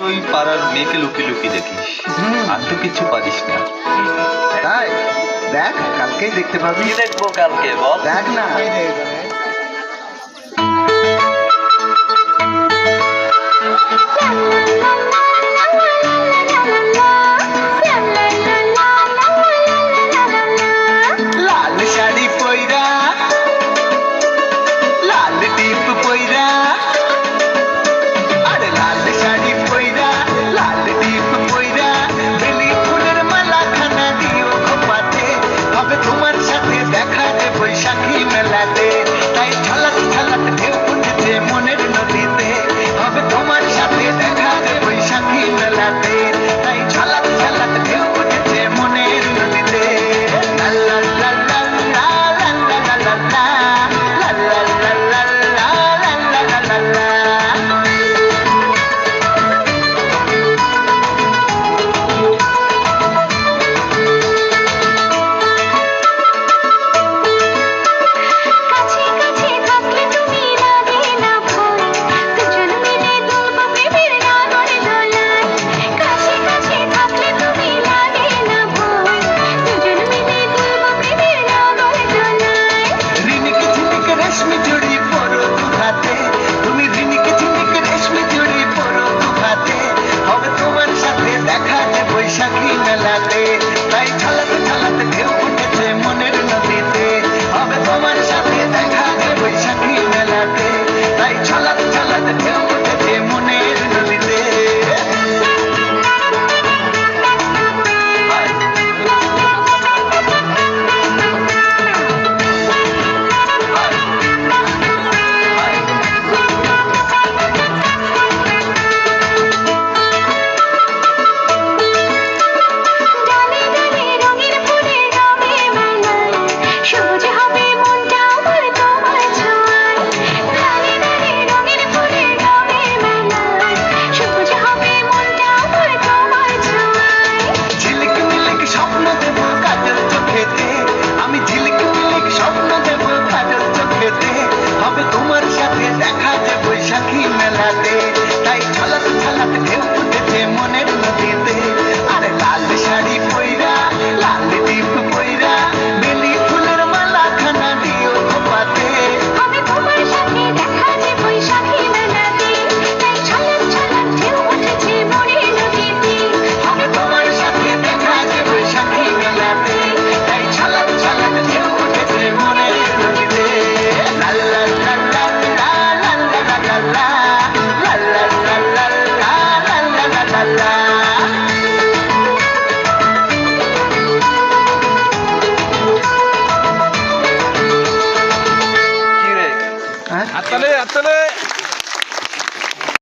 ওই পাড়ার মেয়েকে লুকিয়ে লুকিয়ে দেখিস, আর তো কিছু পারিস না। তাই দেখ, কালকেই দেখতে পাবি। কি দেখবো কালকে বল? দেখ না। লাল শাড়ি পইরা, লাল টিপ পইরা, আরে লাল শাড়ি পইরা, লাল টিপ পইরা, বেলি ফুলের মালা খানা দিও খোপাতে, হবে তোমার সাথে দেখা যে বৈশাখী মেলাতে। তাই ঝলক ঝলক ঢেউ উঠেছে মনের নদীতে, হবে তোমার সাথে দেখা যে বৈশাখী মেলাতে। তাই ঝলক ঝলক ঢেউ উঠেছে মনের নদীতে। লা লা লা লা লা লা লা লা লা লা, লা লা লা লা লা লা লা লা লা। রিনিকে ঝিনিকে রেশমি চুড়ি পরো দুহাতে, তুমি রিনিকে ঝিনিকে রেশমি চুড়ি পরো দুহাতে, হবে তোমার সাথে দেখা যে বৈশাখী মেলাতে। তাই ঝলক ঝলক ঢেউ উঠেছে মনের নদীতে, হবে তোমার সাথে দেখা যে বৈশাখী মেলাতে। তাই ঝলক ঝলক ঢেউ উঠেছে মনের নদীতে। ঝিলিক মিলিক স্বপ্ন দেব কাজল চোখেতে, আমি ঝিলিক মিলিক স্বপ্ন দেব কাজল চোখেতে, হবে তোমার সাথে দেখা যে বৈশাখী মেলাতে। তাই ঝলক ঝলক ঢেউ উঠেছে মনের নদীতে। আরে লাল শাড়ি পইরা, লাল টিপ পইরা, বেলি ফুলের মালা খানা দিও খোপাতে, হবে তোমার সাথে দেখা যে বৈশাখী মেলাতে। তাই ঝলক ঝলক ঢেউ উঠেছে মনের নদীতে, হবে তোমার সাথে দেখা যে বৈশাখী মেলাতে। তাই ঝলক ঝলক ঢেউ উঠেছে মনের নদীতে। লা লা লা লা লা লা লা লা লা লা, লা লা লা লা লা লা লা লা লা। কি রে? হাততালি হাততালি